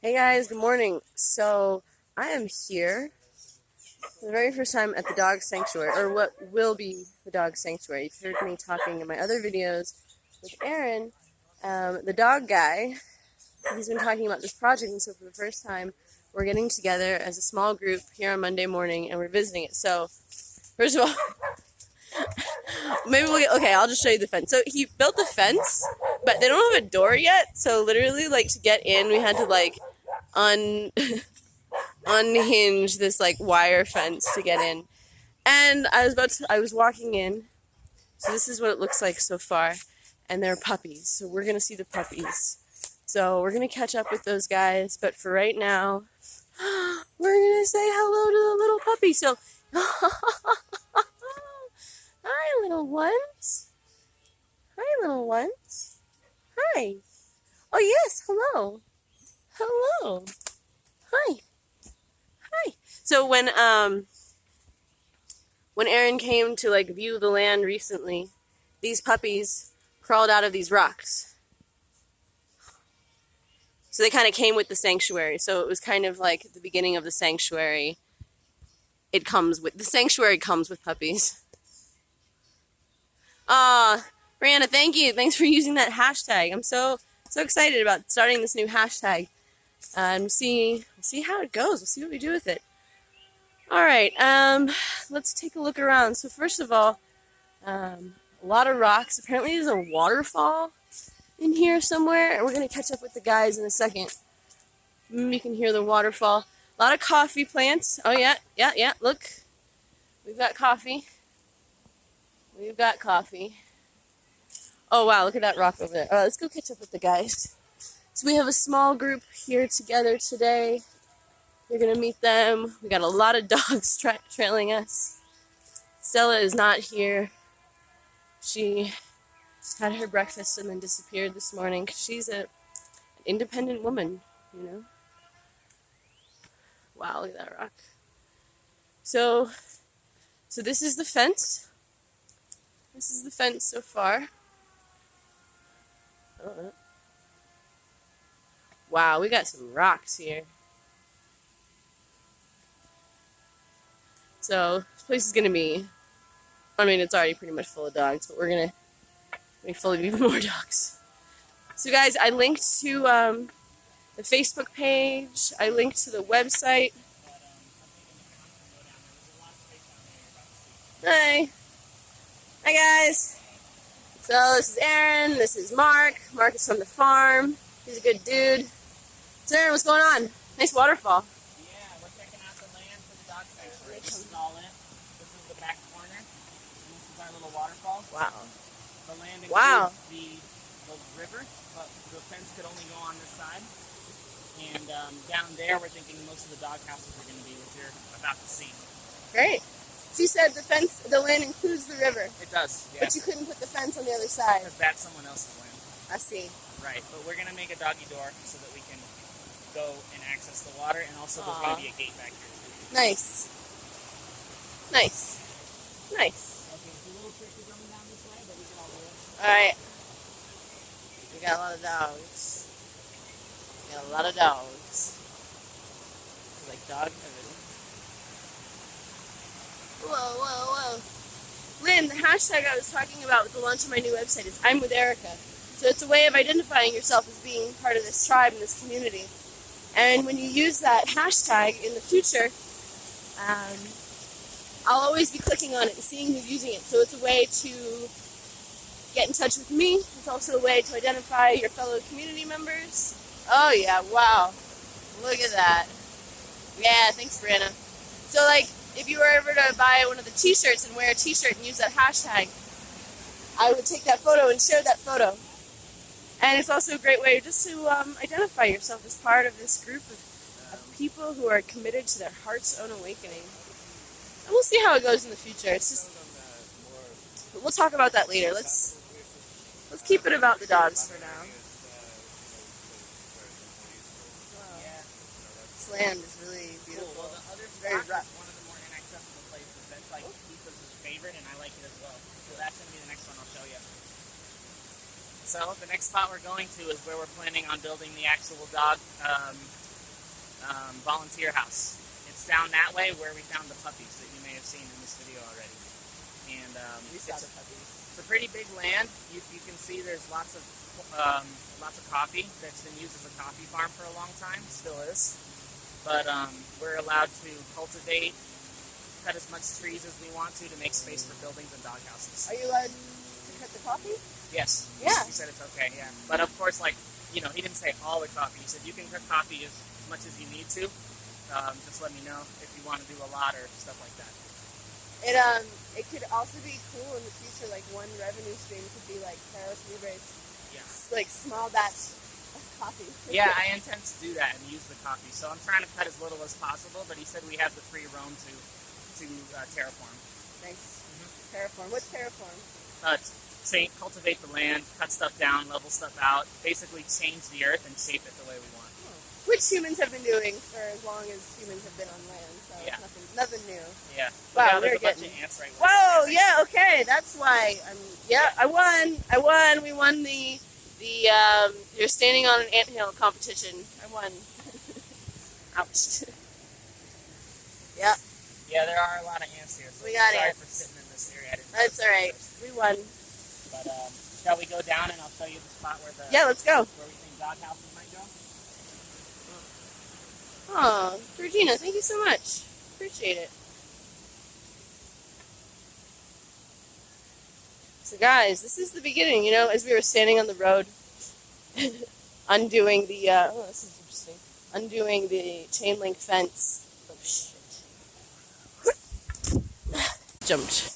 Hey guys, good morning. So I am here for the very first time at the dog sanctuary, or what will be the dog sanctuary. You've heard me talking in my other videos with Aaron, the dog guy. He's been talking about this project, and so for the first time, we're getting together as a small group here on Monday morning, and we're visiting it. So, first of all, I'll just show you the fence. So he built the fence, but they don't have a door yet. So literally, like, to get in, we had to like unhinge this like wire fence to get in. And I was walking in. So this is what it looks like so far. And they're puppies. So we're going to see the puppies. So we're going to catch up with those guys. But for right now, we're going to say hello to the little puppy. So, hi, little ones. Hi, little ones. Hi. Oh, yes. Hello. Hello. Hi. Hi. So when Aaron came to like view the land recently, these puppies crawled out of these rocks. So they kind of came with the sanctuary. So it was kind of like the beginning of the sanctuary. The sanctuary comes with puppies. Brianna, thank you. Thanks for using that hashtag. I'm so excited about starting this new hashtag. And we'll see how it goes. We'll see what we do with it. All right, let's take a look around. So first of all, a lot of rocks. Apparently there's a waterfall in here somewhere, and we're going to catch up with the guys in a second. You can hear the waterfall. A lot of coffee plants. Oh, yeah, look. We've got coffee. We've got coffee. Oh, wow, look at that rock over there. All right, let's go catch up with the guys. So we have a small group here together today. You're going to meet them. We got a lot of dogs trailing us. Stella is not here. She had her breakfast and then disappeared this morning because she's an independent woman, you know. Wow, look at that rock. So this is the fence. This is the fence so far. Wow, we got some rocks here. So this place is going to be, it's already pretty much full of dogs, but we're going to be full of even more dogs. So guys, I linked to the Facebook page. I linked to the website. Hi. Hi guys. So this is Aaron. This is Mark. Mark is from the farm. He's a good dude. So Aaron, what's going on? Nice waterfall. Yeah, we're checking out the land for the dog sanctuary. This is all it. This is the back corner. This is our little waterfall. Wow. The land includes the river, but the fence could only go on this side. And down there, we're thinking most of the dog houses are going to be, which you're about to see. Great. So you said the land includes the river. It does, yeah. But you couldn't put the fence on the other side. Because that's someone else's land. I see. Right, but we're going to make a doggy door so that we can go and access the water, and also there's going to be a gate back here too. Nice. Nice. Nice. Okay, it's a little tricky coming down this way, but we can all do it. Alright. We got a lot of dogs. We got a lot of dogs. Like dog heaven. Whoa. Lynn, the hashtag I was talking about with the launch of my new website is I'm with Erica. So it's a way of identifying yourself as being part of this tribe and this community. And when you use that hashtag in the future, I'll always be clicking on it and seeing who's using it. So it's a way to get in touch with me. It's also a way to identify your fellow community members. Oh yeah, wow. Look at that. Yeah, thanks, Brianna. So like, if you were ever to buy one of the t-shirts and wear a t-shirt and use that hashtag, I would take that photo and share that photo. And it's also a great way just to identify yourself as part of this group of people who are committed to their heart's own awakening. And we'll see how it goes in the future. It's just, we'll talk about that later. Let's keep it about the dogs for now. Wow. This land is really beautiful. Cool. Well, the other very spot rough. is one of the more inaccessible places. That's like Lisa's favorite, and I like it as well. So that's going to be the next one I'll show you. So the next spot we're going to is where we're planning on building the actual dog volunteer house. It's down that way where we found the puppies that you may have seen in this video already. And We saw the puppies. it's a pretty big land. You can see there's lots of coffee that's been used as a coffee farm for a long time. Still is. But we're allowed to cultivate, cut as much trees as we want to make space for buildings and dog houses. Are you allowed to cut the coffee? Yes. Yeah. He said it's okay, yeah. But of course, like, he didn't say all the coffee. He said you can cut coffee as much as you need to. Just let me know if you want to do a lot or stuff like that. It could also be cool in the future, like one revenue stream could be like Perros Libres. Yeah. Like small batch of coffee. Yeah, I intend to do that and use the coffee. So I'm trying to cut as little as possible, but he said we have the free roam to terraform. Nice. Terraform. What's terraform? Cultivate the land, cut stuff down, level stuff out, basically change the earth and shape it the way we want. Which humans have been doing for as long as humans have been on land, so Yeah. it's nothing new. Yeah. Wow, there's we're a bunch getting... of ants right Whoa, there. yeah, okay, that's why. I won. We won the you're standing on an anthill competition. I won. Ouch. Yeah. Yeah, there are a lot of ants here, so We got sorry ants. for sitting in this area. I didn't That's notice alright. it first. We won. But shall we go down and I'll show you the spot where Yeah, let's go. where we think dog houses might go? Oh, Georgina, thank you so much. Appreciate it. So guys, this is the beginning, as we were standing on the road, undoing the, this is interesting, undoing the chain link fence. Oh, shit. Jumped.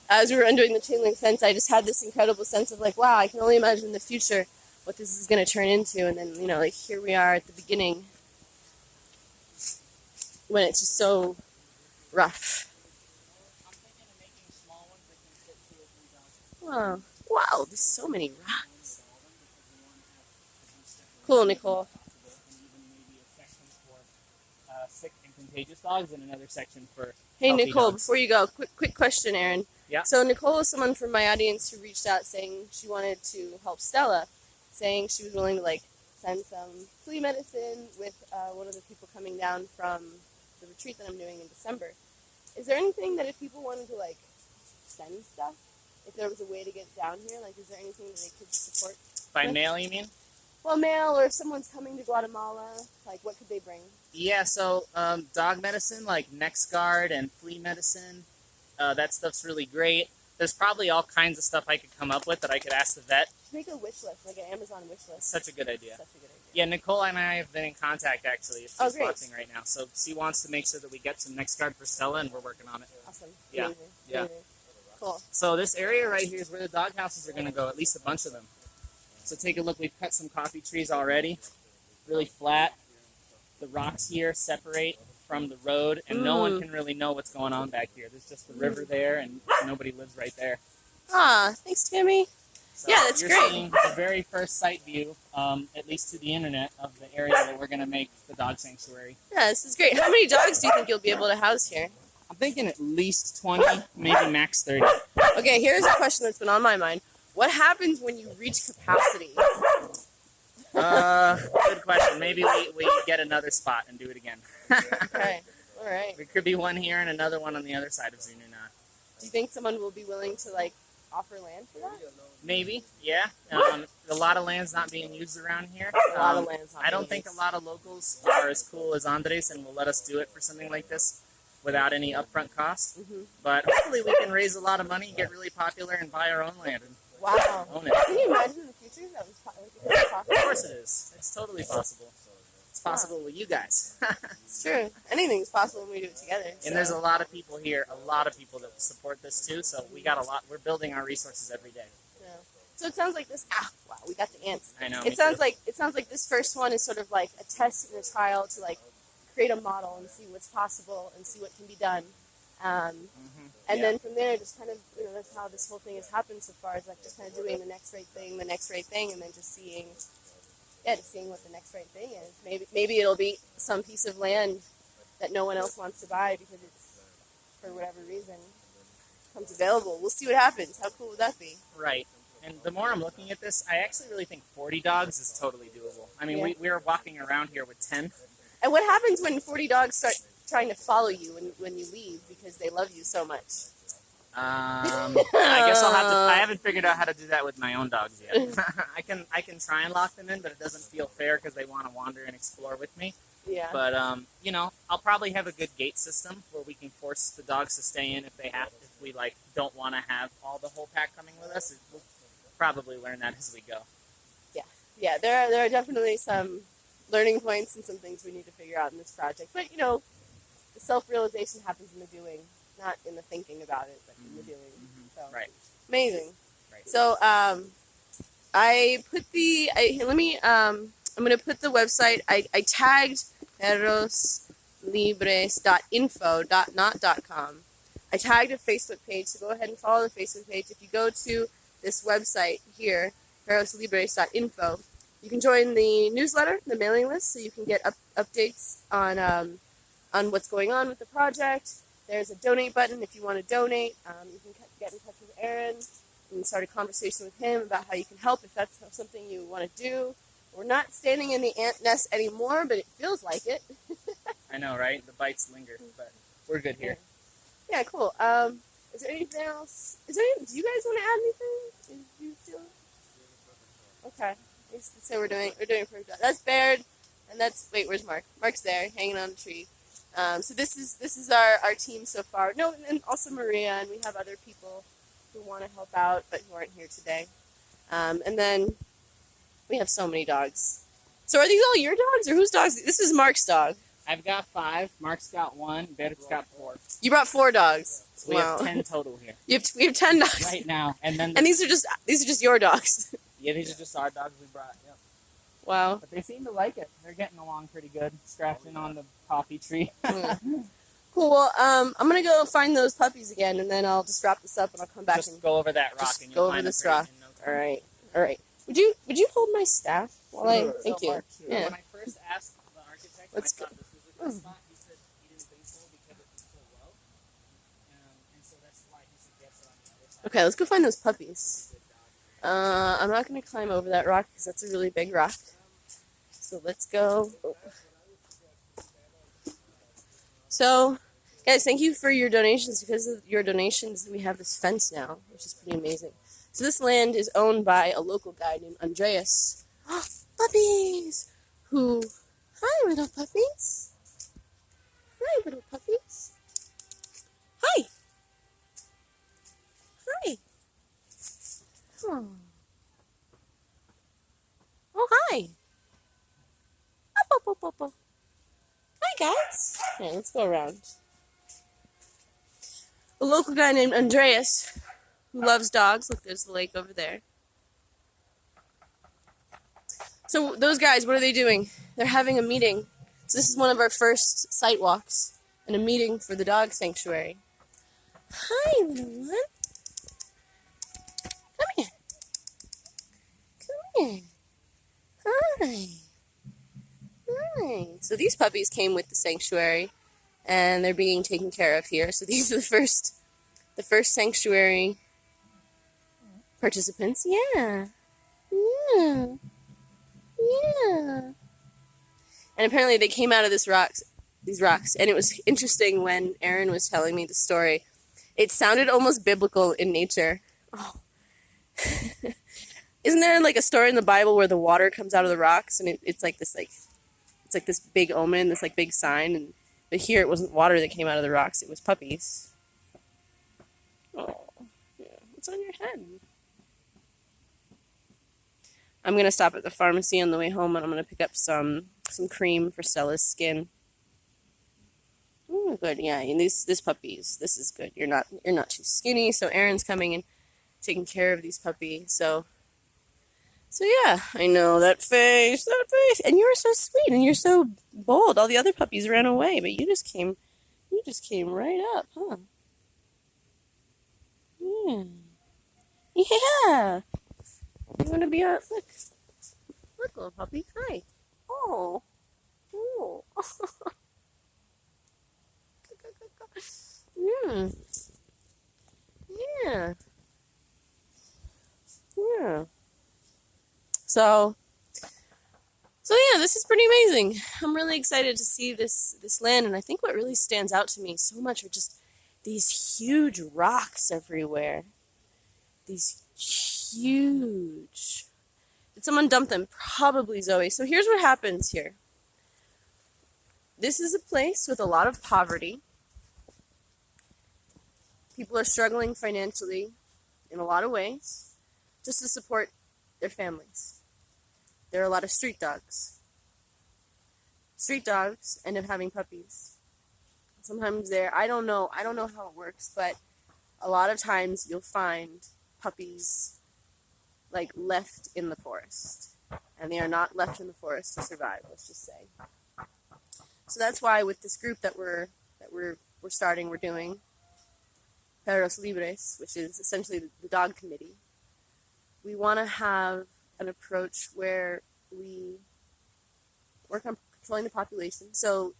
As we were undoing the chain link fence, I just had this incredible sense of like, wow, I can only imagine in the future what this is going to turn into. And then, here we are at the beginning when it's just so rough. I'm thinking of making small ones that can fit 2 or 3 dogs. Wow, there's so many rocks. Cool, Nicole. And even maybe a section for sick and contagious dogs and another section for Hey, healthy Nicole, dogs. before you go, quick question, Aaron. Yeah. So Nicole is someone from my audience who reached out saying she wanted to help Stella, saying she was willing to send some flea medicine with one of the people coming down from the retreat that I'm doing in December. Is there anything that if people wanted to send stuff, if there was a way to get down here, is there anything that they could support? By with? mail, you mean? Well, mail, or if someone's coming to Guatemala, what could they bring? Yeah, so dog medicine like NexGard and flea medicine, that stuff's really great. There's probably all kinds of stuff I could come up with that I could ask the vet. Make a wish list, like an Amazon wish list. Such a good idea. Such a good idea. Yeah, Nicole and I have been in contact actually. She's Oh, great. watching right now, so she wants to make sure that we get some NexGard for Stella, and we're working on it. Awesome. Yeah. Amazing. Yeah. Amazing. Cool. So this area right here is where the dog houses are going to go, at least a bunch of them. So take a look. We've cut some coffee trees already, really flat. The rocks here separate from the road, and no one can really know what's going on back here. There's just the river there, and nobody lives right there. Ah, thanks, Tammy. So Yeah, that's you're great. seeing the very first sight view, at least to the internet, of the area that we're going to make the dog sanctuary. Yeah, this is great. How many dogs do you think you'll be able to house here? I'm thinking at least 20, maybe max 30. Okay, here's a question that's been on my mind. What happens when you reach capacity? Good question. Maybe we get another spot and do it again. Okay, all right. There could be one here and another one on the other side of Zununa. Do you think someone will be willing to offer land for that? Maybe, yeah. A lot of land's not being used around here. A lot of land's not I don't being think a used. lot of locals are as cool as Andres and will let us do it for something like this without any upfront cost. Mm-hmm. But hopefully we can raise a lot of money, get really popular, and buy our own land and Wow. own it. Can you imagine in the future that was possible? Of course it is. It's totally possible. It's possible with you guys. It's true. Anything's possible when we do it together. And there's a lot of people here, a lot of people that support this too. So we got a lot. We're building our resources every day. Yeah. So it sounds like this. Wow, we got the ants. I know. It sounds like this first one is sort of like a test and a trial to create a model and see what's possible and see what can be done. And then from there, just kind of, that's how this whole thing has happened so far, is just kind of doing the next right thing, and then just seeing what the next right thing is. Maybe it'll be some piece of land that no one else wants to buy because it's, for whatever reason, becomes available. We'll see what happens. How cool would that be? Right. And the more I'm looking at this, I actually really think 40 dogs is totally doable. I mean, Yeah. we were walking around here with 10. And what happens when 40 dogs start trying to follow you when you leave because they love you so much? I guess I'll have to. I haven't figured out how to do that with my own dogs yet. I can try and lock them in, but it doesn't feel fair because they want to wander and explore with me. Yeah. But you know, I'll probably have a good gate system where we can force the dogs to stay in if they have. If we like don't want to have all the whole pack coming with us, we'll probably learn that as we go. Yeah, there are definitely some learning points and some things we need to figure out in this project. But, you know, the self-realization happens in the doing, not in the thinking about it, but in the doing. So, Right. amazing. Right. So, I put I'm going to put the website, I tagged perroslibres.info, not.com. I tagged a Facebook page, so go ahead and follow the Facebook page. If you go to this website here, perroslibres.info, you can join the newsletter, the mailing list, so you can get updates on what's going on with the project. There's a donate button if you want to donate. You can get in touch with Aaron and start a conversation with him about how you can help if that's something you want to do. We're not standing in the ant nest anymore, but it feels like it. I know, right? The bites linger, but we're good here. Yeah, cool. Is there anything else? Do you guys want to add anything? Do you feel? Okay. So we're doing pretty good. That's Baird, and where's Mark? Mark's there, hanging on a tree. So this is our team so far. No, and also Maria, and we have other people who want to help out but who aren't here today. And then we have so many dogs. So are these all your dogs or whose dogs? This is Mark's dog. I've got 5. Mark's got 1. Baird's got 4. You brought 4 we We have 10 total here We have 10 dogs right now, and then and these are just your dogs. yeah, these are just our dogs we brought. Yep. Wow. But they seem to like it. They're getting along pretty good, scratching on the coffee tree. Cool. Well, I'm gonna go find those puppies again, and then I'll just wrap this up, and I'll come back Just and go over that rock just and go you'll over find this the crate rock. in no time. All right. Would you hold my staff while I? Thank you. So Yeah. when I first asked the architect, Let's I thought this was a good spot. He said he didn't think so because it's so low, and so that's why he suggested on the other side. Okay, let's go find those puppies. I'm not gonna climb over that rock because that's a really big rock. So let's go. So, guys, thank you for your donations. Because of your donations, we have this fence now, which is pretty amazing. So this land is owned by a local guy named Andreas. Puppies! Hi, little puppies. Hi, little puppies. Hi. Hi. Oh, hi. Up, up, up, up, up. Hi, guys. Yeah, let's go around. A local guy named Andreas who loves dogs. Look, there's the lake over there. So those guys, what are they doing? They're having a meeting. So this is one of our first site walks and a meeting for the dog sanctuary. Hi, little one. Come here. Come here. Hi. Hi. So these puppies came with the sanctuary, and they're being taken care of here. So these are the first sanctuary participants. Yeah. Yeah. Yeah. And apparently they came out of these rocks, and it was interesting when Aaron was telling me the story. It sounded almost biblical in nature. Oh. Isn't there like a story in the Bible where the water comes out of the rocks and it's like this big omen, this like big sign, but here it wasn't water that came out of the rocks, it was puppies. Oh, yeah. What's on your head? I'm gonna stop at the pharmacy on the way home and I'm gonna pick up some cream for Stella's skin. Oh, good, yeah. And these puppies, this is good. You're not too skinny, so Aaron's coming and taking care of these puppies. So yeah, I know that face, and you were so sweet and you're so bold. All the other puppies ran away, but you just came right up, huh? Yeah. Yeah. You want to be on? Look, little puppy. Hi. Oh. Oh. Yeah. Yeah. Yeah. So yeah, this is pretty amazing. I'm really excited to see this land, and I think what really stands out to me so much are just these huge rocks everywhere. These huge. Did someone dump them? Probably Zoe. So here's what happens here. This is a place with a lot of poverty. People are struggling financially in a lot of ways just to support their families. There are a lot of street dogs. Street dogs end up having puppies. Sometimes I don't know how it works, but a lot of times you'll find puppies like left in the forest. And they are not left in the forest to survive, let's just say. So that's why with this group that we're starting, we're doing Perros Libres, which is essentially the dog committee. We want to have an approach where we work on controlling the population. So,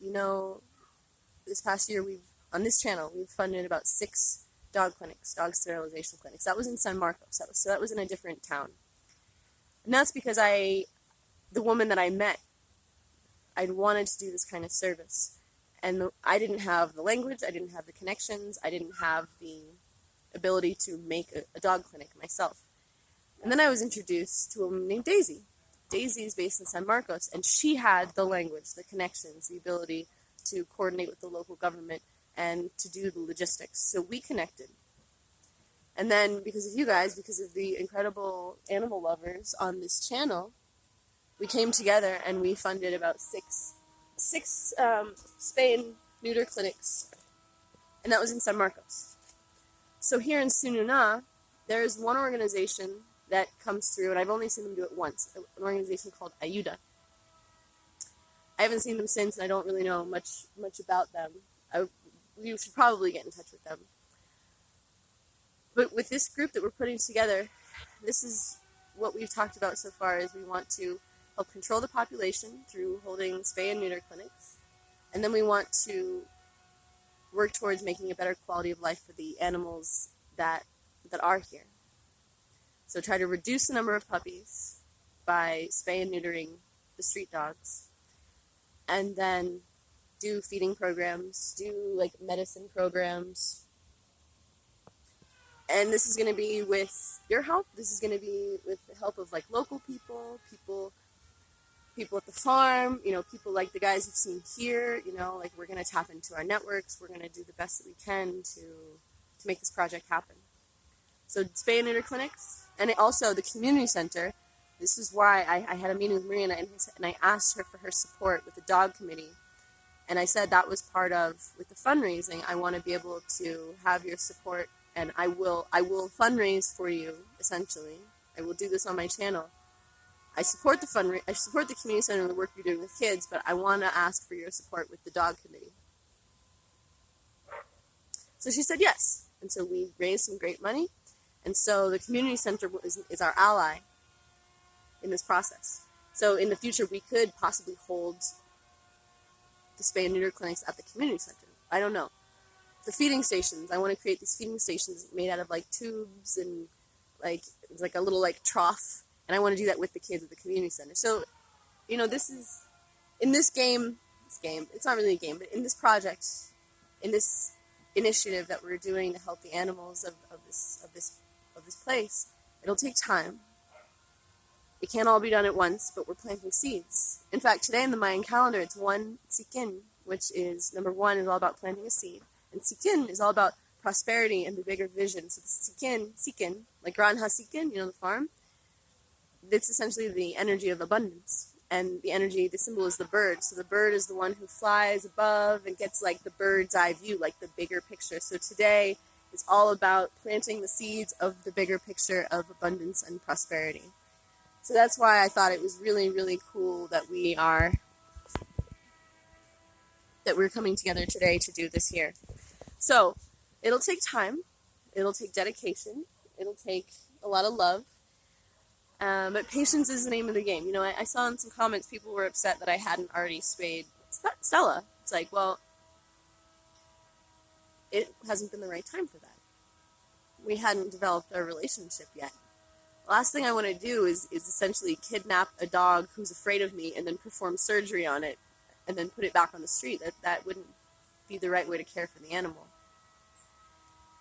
this past year on this channel, we've funded about 6 dog clinics, dog sterilization clinics. That was in San Marcos. That was in a different town. And that's because the woman that I met, I'd wanted to do this kind of service. And I didn't have the language, I didn't have the connections, I didn't have the ability to make a dog clinic myself. And then I was introduced to a woman named Daisy. Daisy is based in San Marcos, and she had the language, the connections, the ability to coordinate with the local government and to do the logistics. So we connected. And then because of you guys, because of the incredible animal lovers on this channel, we came together and we funded about six spay and neuter clinics. And that was in San Marcos. So here in Sununa, there's one organization that comes through, and I've only seen them do it once, an organization called Ayuda. I haven't seen them since, and I don't really know much about them. You should probably get in touch with them. But with this group that we're putting together, this is what we've talked about so far, is we want to help control the population through holding spay and neuter clinics. And then we want to work towards making a better quality of life for the animals that are here. So try to reduce the number of puppies by spay and neutering the street dogs. And then do feeding programs, do like medicine programs. And this is going to be with your help. This is going to be with the help of like local people at the farm, people like the guys you've seen here, like we're going to tap into our networks. We're going to do the best that we can to make this project happen. So spay and neuter clinics, and also the community center. This is why I had a meeting with Marina, and I asked her for her support with the dog committee. And I said that was part of, with the fundraising, I want to be able to have your support, and I will fundraise for you, essentially. I will do this on my channel. I support the community center and the work you're doing with kids, but I want to ask for your support with the dog committee. So she said yes. And so we raised some great money. And so the community center is our ally in this process. So in the future, we could possibly hold the spay and neuter clinics at the community center. I don't know. The feeding stations, I want to create these feeding stations made out of like tubes and it's like a little like trough. And I want to do that with the kids at the community center. So, this is, in this game, it's not really a game, but in this project, in this initiative that we're doing to help the animals of this place, it'll take time. It can't all be done at once, but we're planting seeds. In fact, today in the Mayan calendar, it's one Sikin, which is, number 1, is all about planting a seed. And Sikin is all about prosperity and the bigger vision. So the Sikin, like Granja Sikin, the farm, it's essentially the energy of abundance. And the symbol is the bird. So the bird is the one who flies above and gets like the bird's eye view, like the bigger picture. So today is all about planting the seeds of the bigger picture of abundance and prosperity. So that's why I thought it was really, really cool that we're coming together today to do this here. So it'll take time. It'll take dedication. It'll take a lot of love. But patience is the name of the game. I saw in some comments people were upset that I hadn't already spayed Stella. It's like, well, it hasn't been the right time for that. We hadn't developed our relationship yet. The last thing I want to do is essentially kidnap a dog who's afraid of me and then perform surgery on it and then put it back on the street. That wouldn't be the right way to care for the animal.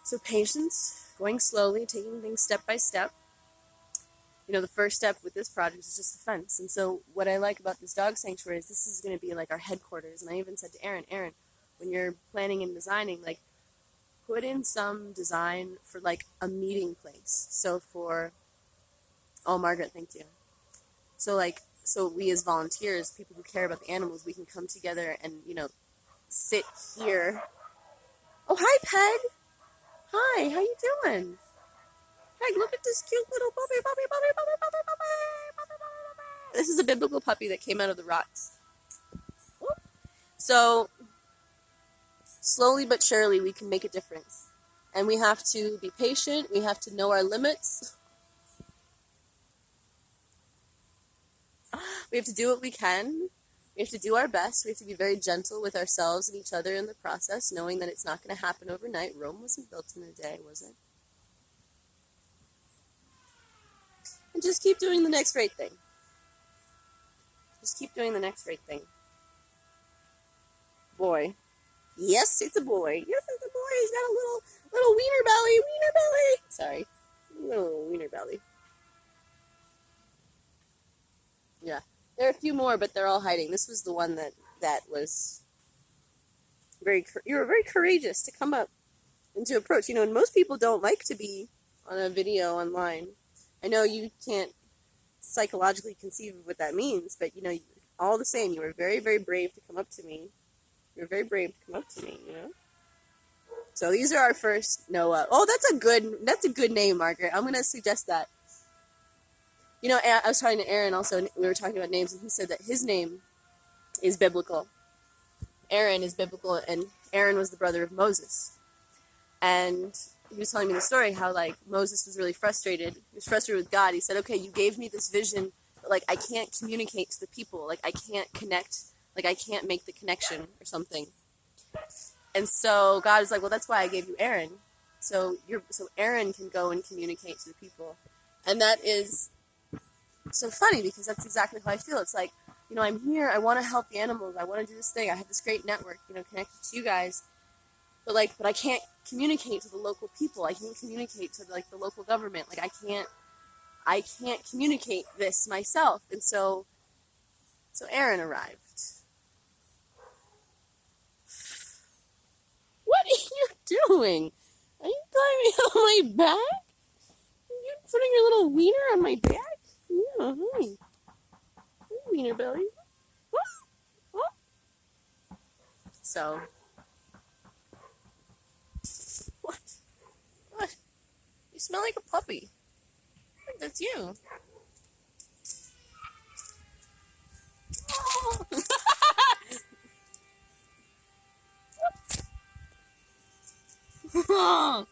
So patience, going slowly, taking things step by step. You know, the first step with this project is just the fence. And so what I like about this dog sanctuary is this is going to be like our headquarters. And I even said to Aaron, when you're planning and designing, like, put in some design for like a meeting place. So oh, Margaret, thank you. So we as volunteers, people who care about the animals, we can come together and, you know, sit here. Oh, hi, Peg. Hi, how you doing? Peg, look at this cute little puppy. This is a biblical puppy that came out of the rocks. So, slowly but surely, we can make a difference. And we have to be patient. We have to know our limits. We have to do what we can. We have to do our best. We have to be very gentle with ourselves and each other in the process, knowing that it's not going to happen overnight. Rome wasn't built in a day, was it? And just keep doing the next right thing. Just keep doing the next right thing. Boy. Yes, it's a boy. Yes, it's a boy. He's got a little wiener belly. Wiener belly. Sorry. Little wiener belly. Yeah. There are a few more, but they're all hiding. This was the one that was you were very courageous to come up and to approach. You know, and most people don't like to be on a video online. I know you can't psychologically conceive of what that means, but, you know, all the same, you were very, very brave to come up to me. You were very brave to come up to me, you know? So these are our first Noah. Oh, that's a good name, Margaret. I'm going to suggest that. You know, I was talking to Aaron also, and we were talking about names, and he said that his name is biblical. Aaron is biblical, and Aaron was the brother of Moses. And he was telling me the story how, like, Moses was really frustrated. He was frustrated with God. He said, okay, you gave me this vision, but, like, I can't communicate to the people. Like, I can't connect. Like, I can't make the connection or something. And so God was like, well, that's why I gave you Aaron. So Aaron can go and communicate to the people. And that is so funny because that's exactly how I feel. It's like, you know, I'm here. I want to help the animals. I want to do this thing. I have this great network, you know, connected to you guys. But I can't communicate to the local people. I can't communicate to, like, the local government. Like, I can't communicate this myself. And so Aaron arrived. What are you doing? Are you climbing on my back? Are you putting your little wiener on my back? Yeah, hi. Hi, wiener belly. So, what? You smell like a puppy. I think that's you. Oh.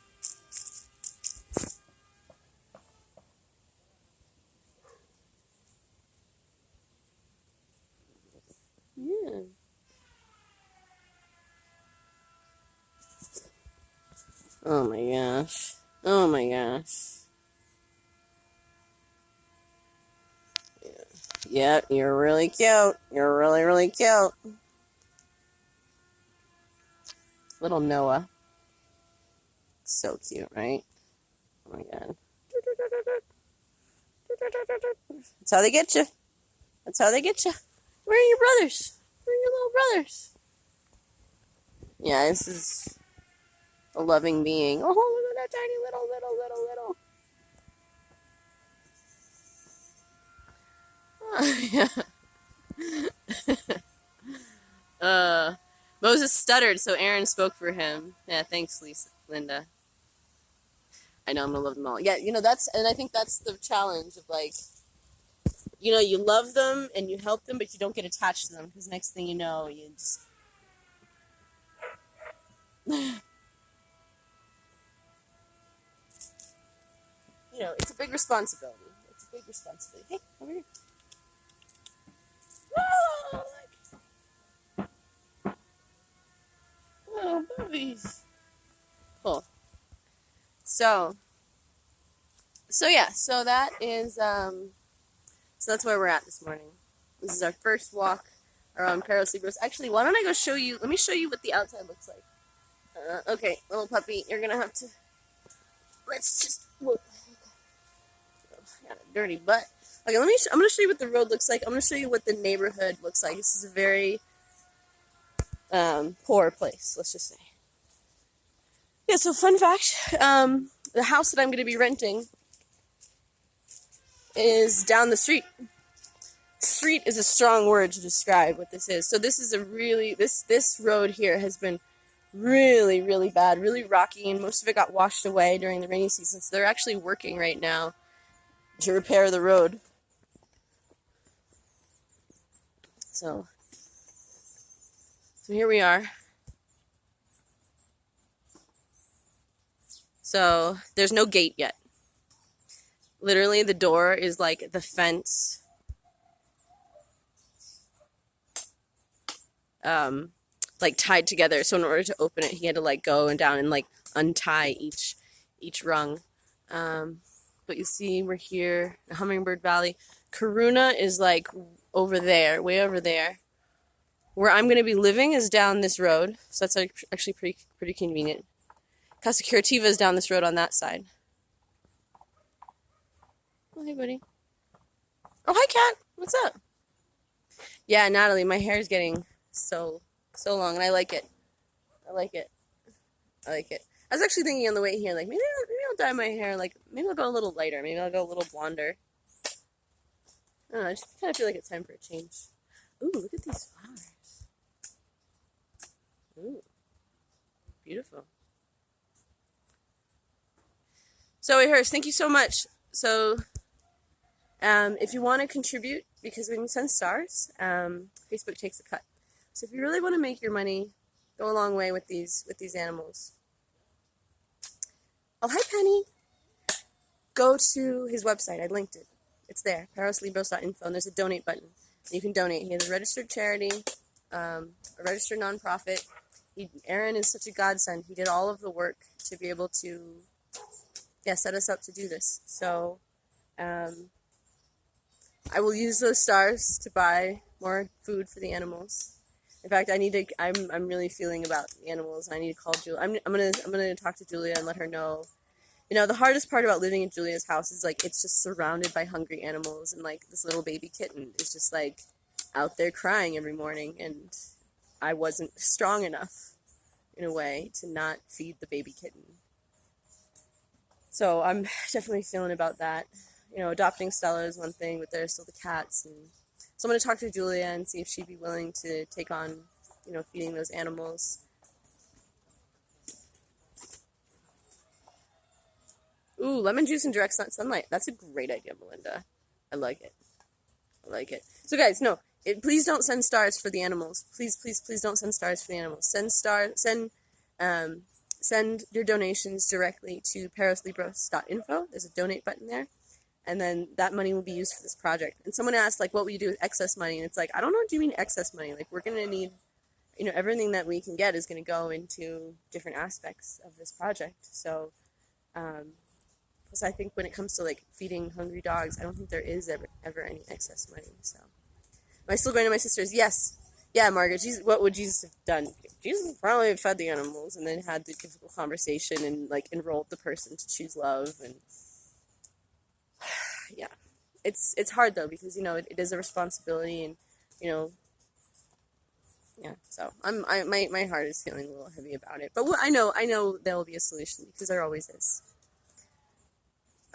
Yeah. Oh my gosh. Oh my gosh. Yeah, you're really cute. You're really, really cute. Little Noah. So cute, right? Oh my god. That's how they get you. That's how they get you. Where are your brothers? Where are your little brothers? Yeah, this is a loving being. Oh, look at that tiny little. Moses stuttered, so Aaron spoke for him. Yeah, thanks, Linda. I know I'm gonna love them all. Yeah, you know, and I think that's the challenge of, like, you know, you love them and you help them, but you don't get attached to them because next thing you know, you just. You know, it's a big responsibility. Hey, over here. Oh, puppies. Cool. So So yeah, so that is so that's where we're at this morning. This is our first walk around Perros Libres. Actually, why don't I go show you? Let me show you what the outside looks like. Okay, little puppy, you're gonna have to. Let's just. Whoa. Got a dirty butt. Okay, I'm gonna show you what the road looks like. I'm gonna show you what the neighborhood looks like. This is a very poor place, let's just say. Yeah. So fun fact: the house that I'm gonna be renting is down the street. Street is a strong word to describe what this is. So this is a really this road here has been really, really bad, really rocky, and most of it got washed away during the rainy season. So they're actually working right now to repair the road. So here we are. So there's no gate yet. Literally, the door is like the fence. Like tied together. So in order to open it, he had to like go and down and like untie each rung. But you see, we're here, the Hummingbird Valley. Coruna is like over there, way over there. Where I'm going to be living is down this road, so that's actually pretty convenient. Casa Curativa is down this road on that side. Oh, hey, buddy. Oh, hi, cat. What's up? Yeah, Natalie, my hair is getting so long, and I like it. I like it. I was actually thinking on the way here, like, maybe I'll dye my hair, like, maybe I'll go a little lighter, maybe I'll go a little blonder. I don't know, I just kind of feel like it's time for a change. Ooh, look at these flowers. Ooh, beautiful. So, Harris, thank you so much. So, if you want to contribute, because when you send stars, Facebook takes a cut. So if you really want to make your money go a long way with these animals. Oh, hi, Penny. Go to his website. I linked it. It's there, perroslibres.info, and there's a donate button. You can donate. He has a registered charity, a registered nonprofit. Aaron is such a godsend. He did all of the work to be able to, set us up to do this. So, I will use those stars to buy more food for the animals. In fact, I'm really feeling about the animals. I need to call Julia. I'm gonna talk to Julia and let her know. You know, the hardest part about living in Julia's house is like it's just surrounded by hungry animals, and like this little baby kitten is just like out there crying every morning, and I wasn't strong enough in a way to not feed the baby kitten. So I'm definitely feeling about that. You know, adopting Stella is one thing, but there's still the cats. And so I'm going to talk to Julia and see if she'd be willing to take on, feeding those animals. Ooh, lemon juice and direct sunlight. That's a great idea, Melinda. I like it. So guys, no, please don't send stars for the animals. Please don't send stars for the animals. Send your donations directly to perroslibres.info. There's a donate button there. And then that money will be used for this project. And someone asked, like, what will you do with excess money? And it's like, I don't know, do you mean excess money? Like, we're going to need, everything that we can get is going to go into different aspects of this project. So, plus I think when it comes to, like, feeding hungry dogs, I don't think there is ever any excess money. So, am I still going to my sister's? Yes. Yeah, Margaret, what would Jesus have done? Jesus probably fed the animals and then had the difficult conversation and, like, enrolled the person to choose love and... Yeah, it's hard though because it is a responsibility and so my heart is feeling a little heavy about it, but I know there will be a solution because there always is.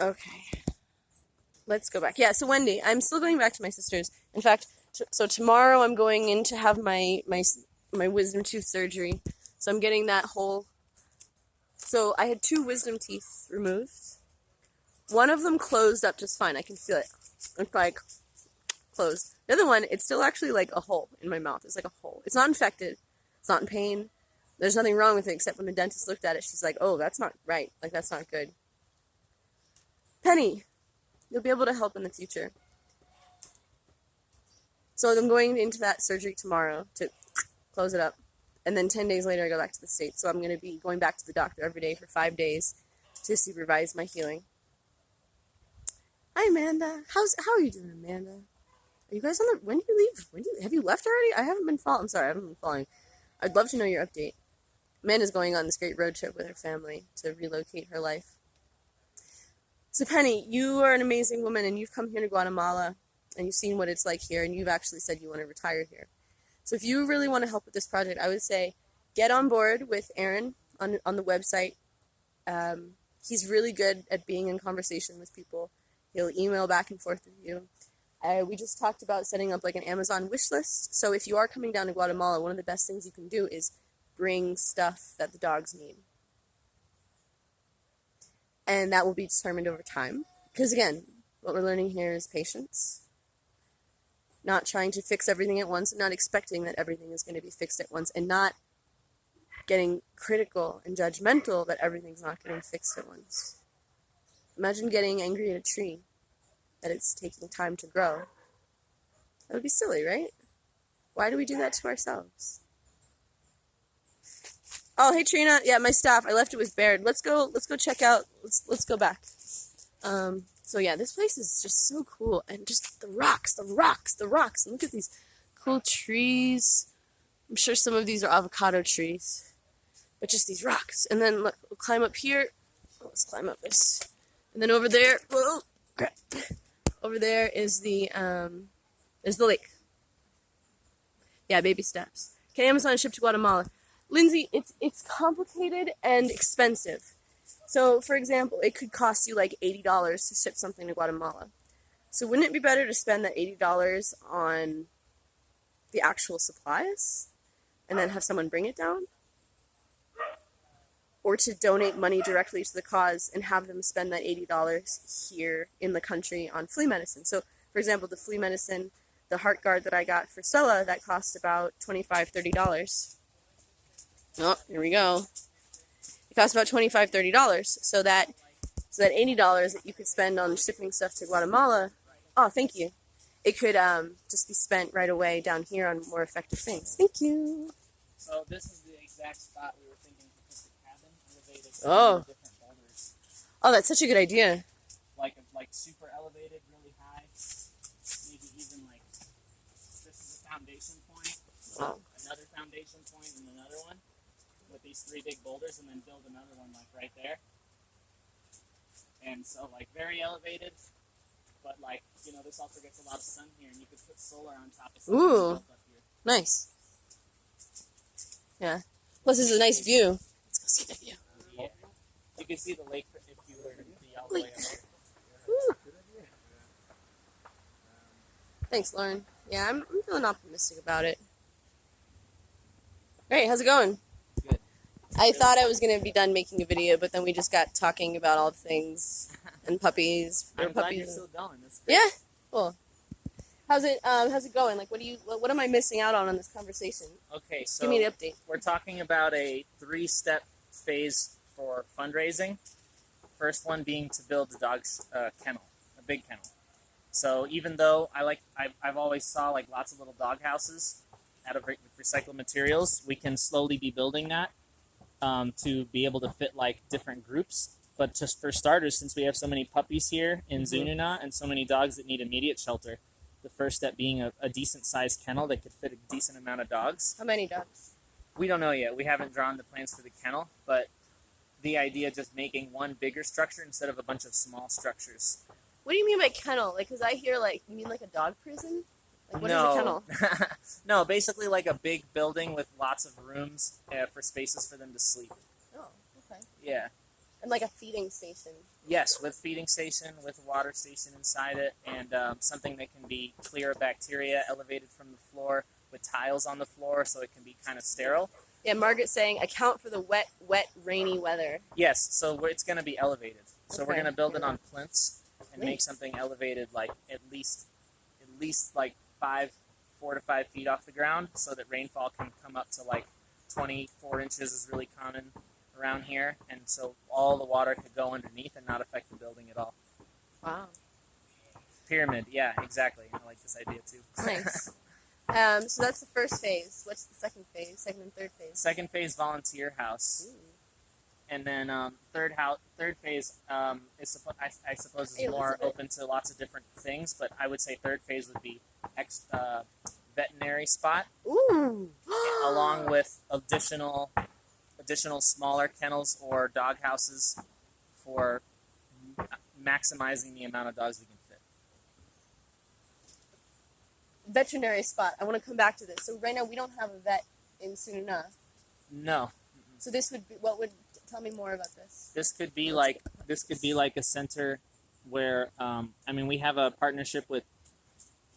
Okay, let's go back. Yeah, so Wendy, I'm still going back to my sister's. In fact, so tomorrow I'm going in to have my wisdom tooth surgery. So I'm getting that whole. So I had 2 wisdom teeth removed. One of them closed up just fine. I can feel it. It's like closed. The other one, it's still actually like a hole in my mouth. It's like a hole. It's not infected. It's not in pain. There's nothing wrong with it except when the dentist looked at it, she's like, oh, that's not right. Like, that's not good. Penny, you'll be able to help in the future. So I'm going into that surgery tomorrow to close it up. And then 10 days later, I go back to the States. So I'm going to be going back to the doctor every day for 5 days to supervise my healing. Hi, Amanda. How are you doing, Amanda? Are you guys on the? When do you leave? Have you left already? I haven't been following. I'm sorry, I haven't been following. I'd love to know your update. Amanda's going on this great road trip with her family to relocate her life. So Penny, you are an amazing woman, and you've come here to Guatemala, and you've seen what it's like here, and you've actually said you want to retire here. So if you really want to help with this project, I would say get on board with Aaron on the website. He's really good at being in conversation with people. He'll email back and forth with you. We just talked about setting up like an Amazon wish list. So if you are coming down to Guatemala, one of the best things you can do is bring stuff that the dogs need. And that will be determined over time. Because again, what we're learning here is patience. Not trying to fix everything at once and not expecting that everything is going to be fixed at once, and not getting critical and judgmental that everything's not getting fixed at once. Imagine getting angry at a tree that it's taking time to grow. That would be silly, right? Why do we do that to ourselves? Oh, hey Trina. Yeah, my staff. I left it with Baird. Let's go check out. Let's go back. So yeah, this place is just so cool, and just the rocks. And look at these cool trees. I'm sure some of these are avocado trees, but just these rocks. And then look, we'll climb up here. Oh, let's climb up this. And then over there, whoa, crap. Over there is the lake. Yeah, baby steps. Can Amazon ship to Guatemala? Lindsay, it's complicated and expensive. So, for example, it could cost you like $80 to ship something to Guatemala. So wouldn't it be better to spend that $80 on the actual supplies and then have someone bring it down? Or to donate money directly to the cause and have them spend that $80 here in the country on flea medicine. So, for example, the flea medicine, the heart guard that I got for Stella, that cost about $25, $30. Oh, here we go. It costs about $25, $30. So that $80 that you could spend on shipping stuff to Guatemala, oh, thank you. It could just be spent right away down here on more effective things. Thank you. So this is the exact spot we were thinking to put the cabin, elevated different boulders. Oh, that's such a good idea. Like super elevated, really high. Maybe even like this is a foundation point. Oh. Another foundation point and another one with these 3 big boulders, and then build another one like right there. And so like very elevated, but like, you know, this also gets a lot of sun here, and you could put solar on top of something built up here. Nice. Yeah. Plus, this is a nice view. Let's go see the view. Yeah. You can see the lake if you were to be all the way up there. Woo. Thanks, Lauren. Yeah, I'm feeling optimistic about it. Great, how's it going? Good. I thought I was going to be done making a video, but then we just got talking about all the things and puppies. I'm glad you're still going. That's great. Yeah, cool. How's it going? Like, what am I missing out on this conversation? Okay, so give me the update. We're talking about a 3-step phase for fundraising. First one being to build the dog's kennel, a big kennel. So even though I've always saw like lots of little dog houses out of recycled materials, we can slowly be building that to be able to fit like different groups. But just for starters, since we have so many puppies here in Zununa and so many dogs that need immediate shelter, the first step being a decent-sized kennel that could fit a decent amount of dogs. How many dogs? We don't know yet. We haven't drawn the plans for the kennel, but the idea of just making one bigger structure instead of a bunch of small structures. What do you mean by kennel? Like, because I hear like, you mean like a dog prison? Like, what is a kennel? No, basically like a big building with lots of rooms for spaces for them to sleep. Oh, okay. Yeah. And like a feeding station. Yes, with feeding station, with a water station inside it, and something that can be clear of bacteria, elevated from the floor, with tiles on the floor so it can be kind of sterile. Yeah, Margaret's saying account for the wet, rainy weather. Yes, so it's going to be elevated. So we're Okay. going to build it on plinths and make Nice. something elevated like at least like 4 to 5 feet off the ground, so that rainfall can come up to like 24 inches is really common around here, and so all the water could go underneath and not affect the building at all. Wow. Pyramid, yeah, exactly. I like this idea too. Nice. So that's the first phase. What's the second phase? Second and third phase? Second phase, volunteer house. Ooh. And then third phase I suppose is more Elizabeth. open to lots of different things, but I would say third phase would be veterinary spot, Ooh. along with additional smaller kennels or dog houses for maximizing the amount of dogs we can fit. Veterinary spot. I want to come back to this. So right now we don't have a vet in Sununa. No. So this would be, what would, tell me more about this. This could be like a center where we have a partnership with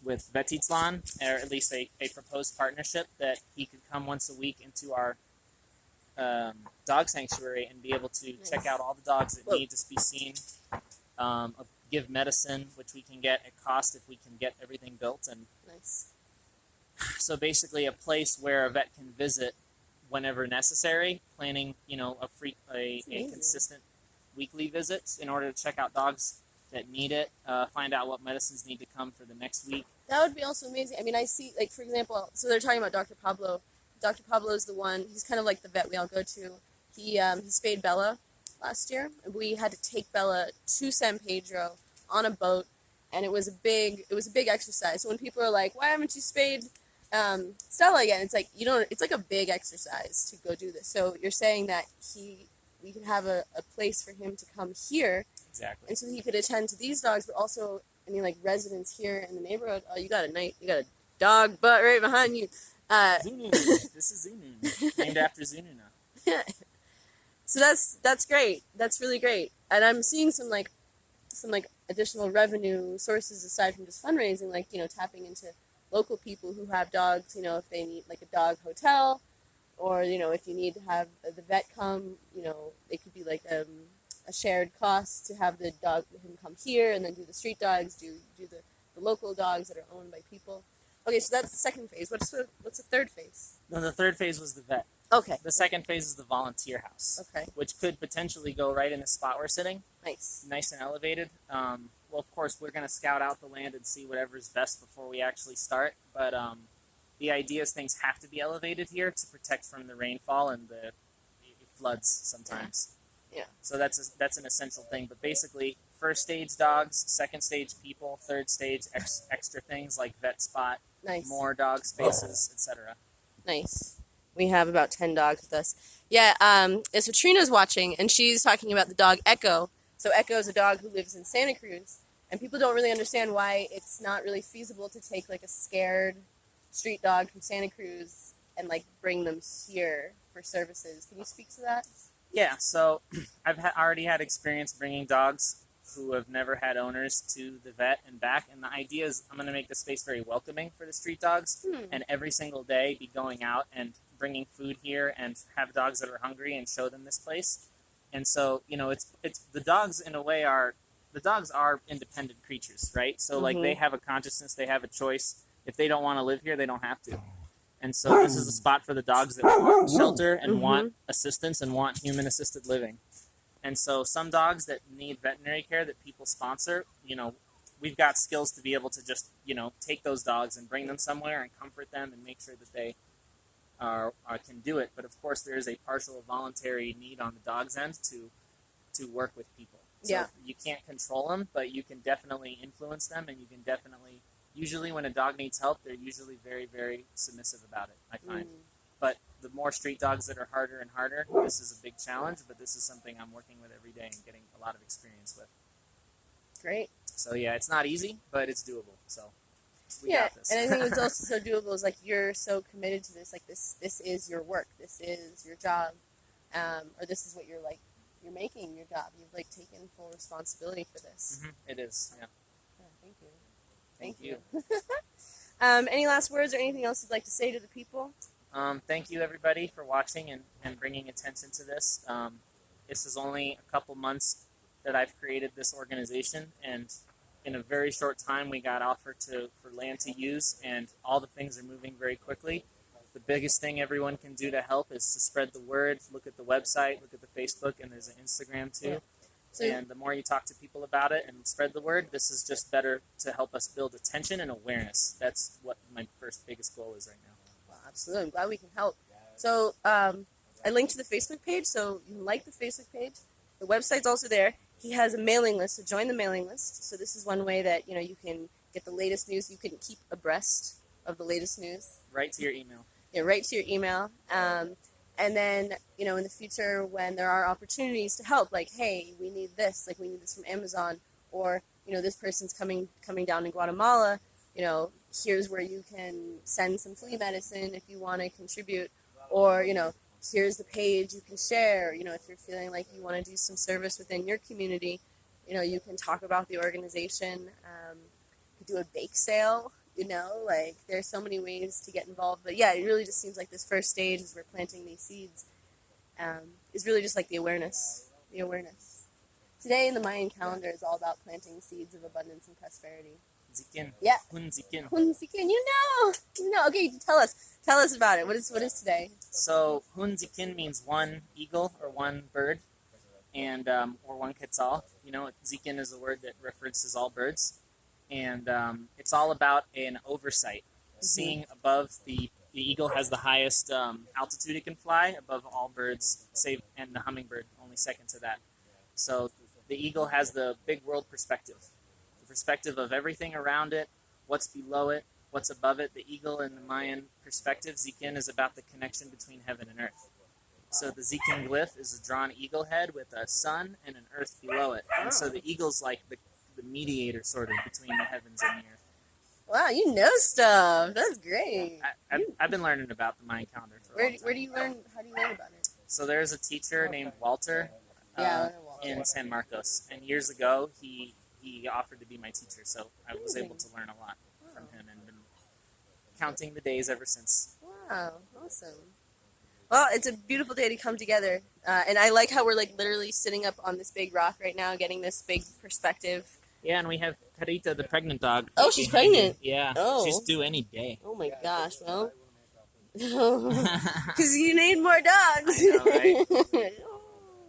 Vetitslan, or at least a proposed partnership that he could come once a week into our dog sanctuary and be able to check out all the dogs that need to be seen, give medicine, which we can get at cost if we can get everything built, and so basically a place where a vet can visit whenever necessary, planning a consistent weekly visits in order to check out dogs that need it, find out what medicines need to come for the next week. That would be also amazing. I mean, I see, like, for example, so they're talking about Dr. Pablo. Dr. Pablo is the one, he's kind of like the vet we all go to. He spayed Bella last year. We had to take Bella to San Pedro on a boat, and it was a big exercise. So when people are like, why haven't you spayed Stella again? It's like, it's like a big exercise to go do this. So you're saying that we could have a place for him to come here. Exactly. And so he could attend to these dogs, but also, like residents here in the neighborhood. Oh, you got a dog butt right behind you. Zunu. This is Zunu, named after Zunu now. Yeah. So that's great. That's really great. And I'm seeing some additional revenue sources aside from just fundraising, like, tapping into local people who have dogs, if they need like a dog hotel, or, if you need to have the vet come, it could be like a shared cost to have him come here and then do the street dogs, do the local dogs that are owned by people. Okay, so that's the second phase. What's the third phase? No, the third phase was the vet. Okay. The second phase is the volunteer house. Okay. Which could potentially go right in the spot we're sitting. Nice. Nice and elevated. Well, of course, we're going to scout out the land and see whatever's best before we actually start. But the idea is things have to be elevated here to protect from the rainfall and the floods sometimes. Yeah. So that's an essential thing. But basically, first stage dogs, second stage people, third stage extra things like vet spot, nice, more dog spaces, etc. Nice. We have about 10 dogs with us. Yeah, so Trina's watching, and she's talking about the dog Echo. So Echo is a dog who lives in Santa Cruz, and people don't really understand why it's not really feasible to take like a scared street dog from Santa Cruz and like bring them here for services. Can you speak to that? Yeah, so I've already had experience bringing dogs who have never had owners to the vet and back, and the idea is I'm going to make the space very welcoming for the street dogs, and every single day be going out and bringing food here and have dogs that are hungry and show them this place. And so, it's the dogs in a way are independent creatures, right? So like they have a consciousness, they have a choice. If they don't want to live here, they don't have to. And so this is a spot for the dogs that want shelter and want assistance and want human-assisted living. And so some dogs that need veterinary care that people sponsor, we've got skills to be able to just, take those dogs and bring them somewhere and comfort them and make sure that they can do it. But of course, there is a partial voluntary need on the dog's end to work with people. So you can't control them, but you can definitely influence them, and you can definitely. Usually when a dog needs help, they're usually very, very submissive about it, I find. But the more street dogs that are harder and harder, this is a big challenge, but this is something I'm working with every day and getting a lot of experience with. Great. So yeah, it's not easy, but it's doable. So we got this. And I think what's also so doable is like you're so committed to this, like this is your work, this is your job, or this is what you're making your job. You've like taken full responsibility for this. It is, yeah. Thank you. Thank you. Any last words or anything else you'd like to say to the people? Thank you, everybody, for watching and bringing attention to this. This is only a couple months that I've created this organization, and in a very short time, we got offered for land to use, and all the things are moving very quickly. The biggest thing everyone can do to help is to spread the word. Look at the website, look at the Facebook, and there's an Instagram, too. And the more you talk to people about it and spread the word, this is just better to help us build attention and awareness. That's what my biggest goal is right now. Well, absolutely. I'm glad we can help. So I linked to the Facebook page, so you can like the Facebook page. The website's also there. He has a mailing list, so join the mailing list. So this is one way that you can get the latest news. You can keep abreast of the latest news. Right to your email. Yeah, right to your email. And then, in the future when there are opportunities to help, like, hey, we need this, like we need this from Amazon, or, this person's coming down in Guatemala, here's where you can send some flea medicine if you want to contribute, or, here's the page you can share, if you're feeling like you want to do some service within your community, you can talk about the organization, you could do a bake sale. Like there's so many ways to get involved, but yeah, it really just seems like this first stage as we're planting these seeds is really just like the awareness. Today in the Mayan calendar is all about planting seeds of abundance and prosperity. Zikin. Yeah. Hun Zikin. Hun Zikin, you know. Okay, tell us about it. What is today? So Hun Zikin means one eagle or one bird, and or one quetzal. Zikin is a word that references all birds. And it's all about an oversight, seeing above the eagle has the highest altitude it can fly above all birds, and the hummingbird only second to that. So the eagle has the big world perspective, the perspective of everything around it, what's below it, what's above it. The eagle in the Mayan perspective, Zikin, is about the connection between heaven and earth. So the Zikin glyph is a drawn eagle head with a sun and an earth below it. And so the eagle's like the mediator sort of between the heavens and the earth. Wow, you know stuff. That's great. I've been learning about the Mayan calendar for a long time. Where do you learn? How do you learn about it? So there's a teacher named Walter, Walter in San Marcos, and years ago he offered to be my teacher, so I was able to learn a lot from him and been counting the days ever since. Wow, awesome. Well, it's a beautiful day to come together, and I like how we're like literally sitting up on this big rock right now, getting this big perspective. Yeah, and we have Carita, the pregnant dog. Oh, she's pregnant. Yeah, oh. She's due any day. Oh my gosh, well, because you need more dogs. I know, right?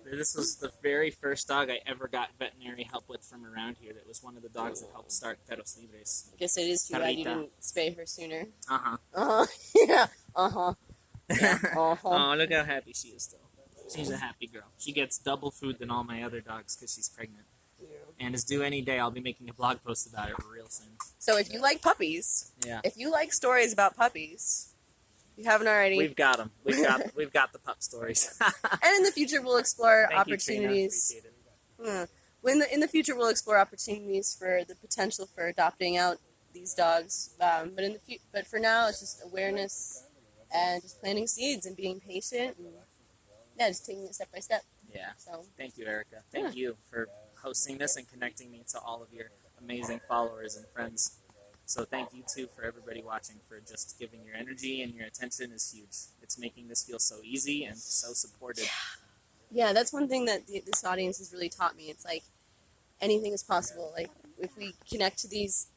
This was the very first dog I ever got veterinary help with from around here. That was one of the dogs that helped start Perros Libres. I guess it is too bad you didn't spay her sooner. Yeah. Yeah. Oh, look how happy she is, though. She's a happy girl. She gets double food than all my other dogs because she's pregnant. And is due any day. I'll be making a blog post about it real soon. So if you like puppies, if you like stories about puppies, if you haven't already, we've got them. We've got the pup stories. And in the future, we'll explore Thank opportunities. You, Trina. Appreciate it. In the future, we'll explore opportunities for the potential for adopting out these dogs. But for now, it's just awareness and just planting seeds and being patient and just taking it step by step. Yeah. So thank you, Erica. Thank you for hosting this and connecting me to all of your amazing followers and friends. So thank you too for everybody watching for just giving your energy, and your attention is huge. It's making this feel so easy and so supported. Yeah, that's one thing that this audience has really taught me. It's like anything is possible. Like if we connect to these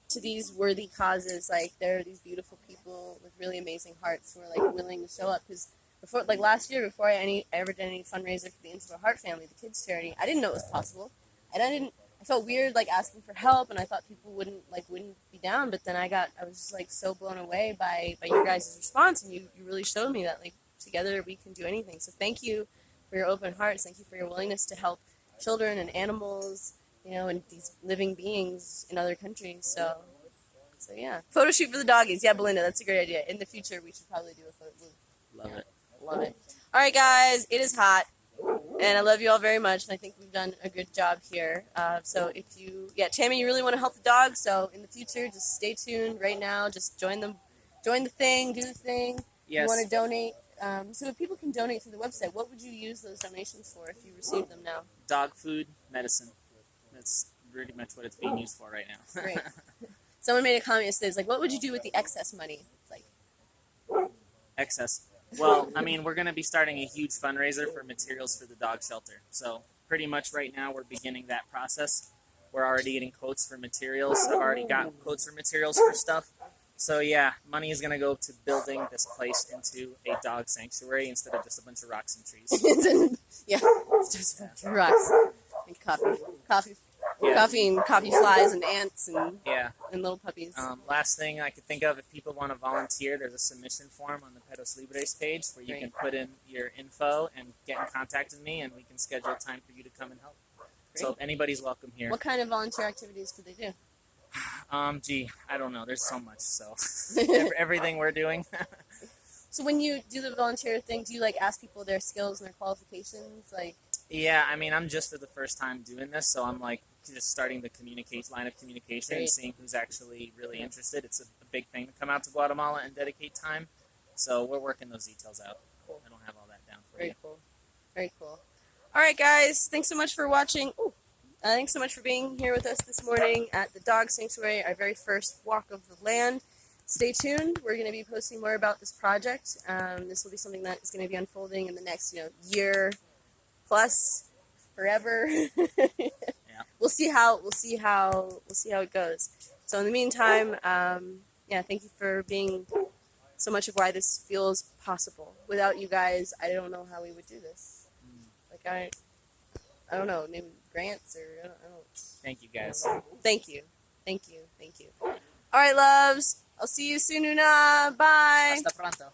worthy causes, like there are these beautiful people with really amazing hearts who are like willing to show up. Because before, like last year, before I ever did any fundraiser for the Integral Heart Family, the kids charity, I didn't know it was possible, and I felt weird like asking for help, and I thought people wouldn't be down. But then I was just like so blown away by your guys' response, and you really showed me that like together we can do anything. So thank you for your open hearts. Thank you for your willingness to help children and animals, and these living beings in other countries. So yeah, photo shoot for the doggies. Yeah, Belinda, that's a great idea. In the future, we should probably do a photo. Love it. All right, guys, it is hot. And I love you all very much, and I think we've done a good job here. So Tammy, you really want to help the dogs, so in the future, just stay tuned right now. Just join the thing, do the thing. Yes. You want to donate. So if people can donate through the website, what would you use those donations for if you received them now? Dog food, medicine. That's pretty much what it's being used for right now. Great. Someone made a comment that says, like, what would you do with the excess money? It's like... Excess. Well, I mean, we're going to be starting a huge fundraiser for materials for the dog shelter. So pretty much right now we're beginning that process. We're already getting quotes for materials. I've already got quotes for materials for stuff. So yeah, money is going to go to building this place into a dog sanctuary instead of just a bunch of rocks and trees. Yeah, it's just a bunch of rocks and coffee. Coffee flies and ants and Yeah. little puppies. Last thing I could think of, if people want to volunteer, there's a submission form on the Perros Libres page where you can put in your info and get in contact with me, and we can schedule time for you to come and help. Great. So anybody's welcome here. What kind of volunteer activities could they do? Gee, I don't know. There's so much. So everything we're doing. So when you do the volunteer thing, do you like ask people their skills and their qualifications? Like, yeah, I mean, I'm just for the first time doing this, so I'm like just starting the line of communication and seeing who's actually really interested. It's a big thing to come out to Guatemala and dedicate time, so we're working those details out. Cool. I don't have all that down for you. Very cool. Very cool. All right, guys, thanks so much for watching. Thanks so much for being here with us this morning at the Dog Sanctuary, our very first walk of the land. Stay tuned. We're going to be posting more about this project. This will be something that is going to be unfolding in the next, year plus, forever. Yeah. We'll see how it goes. So in the meantime, thank you for being so much of why this feels possible. Without you guys, I don't know how we would do this. Like I don't know, maybe grants or I don't. Thank you, guys. Thank you. All right, loves. I'll see you soon, Una. Bye. Hasta pronto.